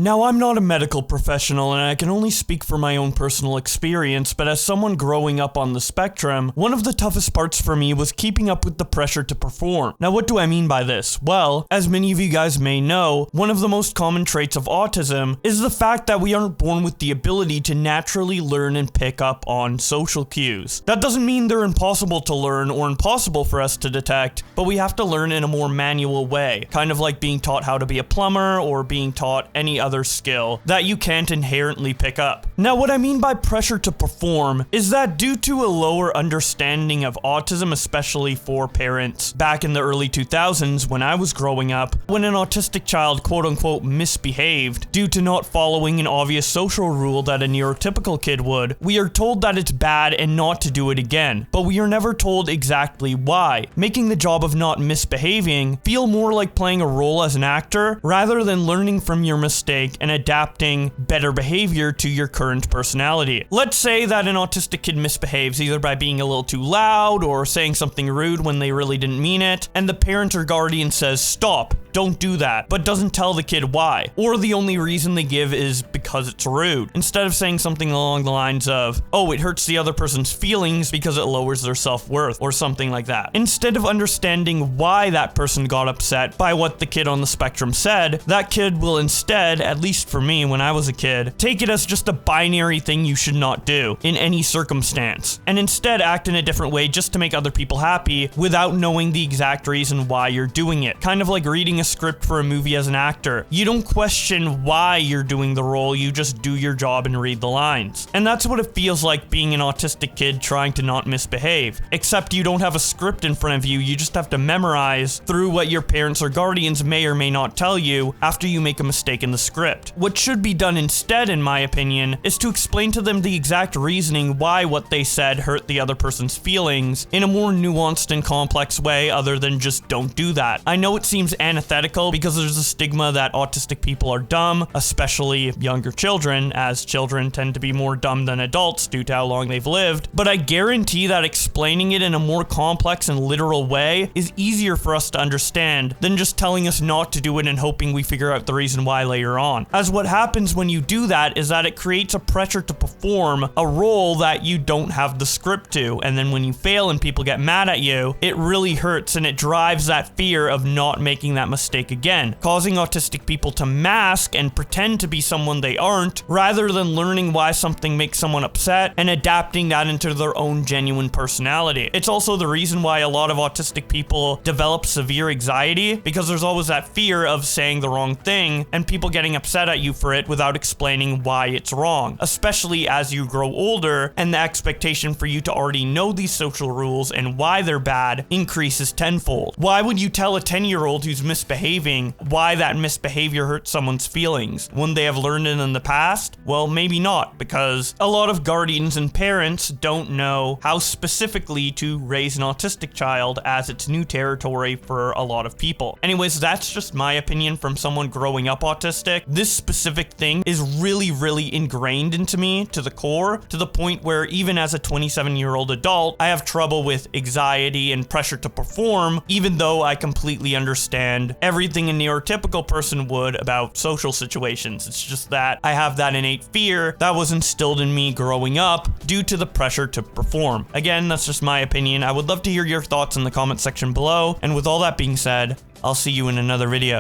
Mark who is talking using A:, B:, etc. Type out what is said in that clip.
A: Now, I'm not a medical professional and I can only speak for my own personal experience, but as someone growing up on the spectrum, one of the toughest parts for me was keeping up with the pressure to perform. Now, what do I mean by this? Well, as many of you guys may know, one of the most common traits of autism is the fact that we aren't born with the ability to naturally learn and pick up on social cues. That doesn't mean they're impossible to learn or impossible for us to detect, but we have to learn in a more manual way, kind of like being taught how to be a plumber or being taught any other skill that you can't inherently pick up. Now, what I mean by pressure to perform is that due to a lower understanding of autism, especially for parents back in the early 2000s when I was growing up, when an autistic child quote unquote misbehaved due to not following an obvious social rule that a neurotypical kid would, we are told that it's bad and not to do it again, but we are never told exactly why, making the job of not misbehaving feel more like playing a role as an actor rather than learning from your mistake and adapting better behavior to your current personality. Let's say that an autistic kid misbehaves either by being a little too loud or saying something rude when they really didn't mean it, and the parent or guardian says, "Stop, don't do that," but doesn't tell the kid why. Or the only reason they give is because it's rude, instead of saying something along the lines of, "Oh, it hurts the other person's feelings because it lowers their self-worth," or something like that. Instead of understanding why that person got upset by what the kid on the spectrum said, that kid will instead, at least for me when I was a kid, take it as just a binary thing you should not do in any circumstance, and instead act in a different way just to make other people happy without knowing the exact reason why you're doing it. Kind of like reading a script for a movie as an actor. You don't question why you're doing the role, you just do your job and read the lines. And that's what it feels like being an autistic kid trying to not misbehave. Except you don't have a script in front of you, you just have to memorize through what your parents or guardians may or may not tell you after you make a mistake in the script. What should be done instead, in my opinion, is to explain to them the exact reasoning why what they said hurt the other person's feelings in a more nuanced and complex way other than just don't do that. I know it seems antithetical because there's a stigma that autistic people are dumb, especially younger children, as children tend to be more dumb than adults due to how long they've lived, but I guarantee that explaining it in a more complex and literal way is easier for us to understand than just telling us not to do it and hoping we figure out the reason why later on. As what happens when you do that is that it creates a pressure to perform a role that you don't have the script to, and then when you fail and people get mad at you, it really hurts and it drives that fear of not making that mistake again, causing autistic people to mask and pretend to be someone they aren't, rather than learning why something makes someone upset and adapting that into their own genuine personality. It's also the reason why a lot of autistic people develop severe anxiety, because there's always that fear of saying the wrong thing and people getting upset at you for it without explaining why it's wrong, especially as you grow older and the expectation for you to already know these social rules and why they're bad increases tenfold. Why would you tell a 10-year-old who's misbehaving why that misbehavior hurts someone's feelings? Wouldn't they have learned it in the past? Well, maybe not, because a lot of guardians and parents don't know how specifically to raise an autistic child, as it's new territory for a lot of people. Anyways, that's just my opinion from someone growing up autistic. This specific thing is really ingrained into me to the core, to the point where even as a 27-year-old adult, I have trouble with anxiety and pressure to perform, even though I completely understand everything a neurotypical person would about social situations. It's just that I have that innate fear that was instilled in me growing up due to the pressure to perform. Again, that's just my opinion. I would love to hear your thoughts in the comment section below, and with all that being said, I'll see you in another video.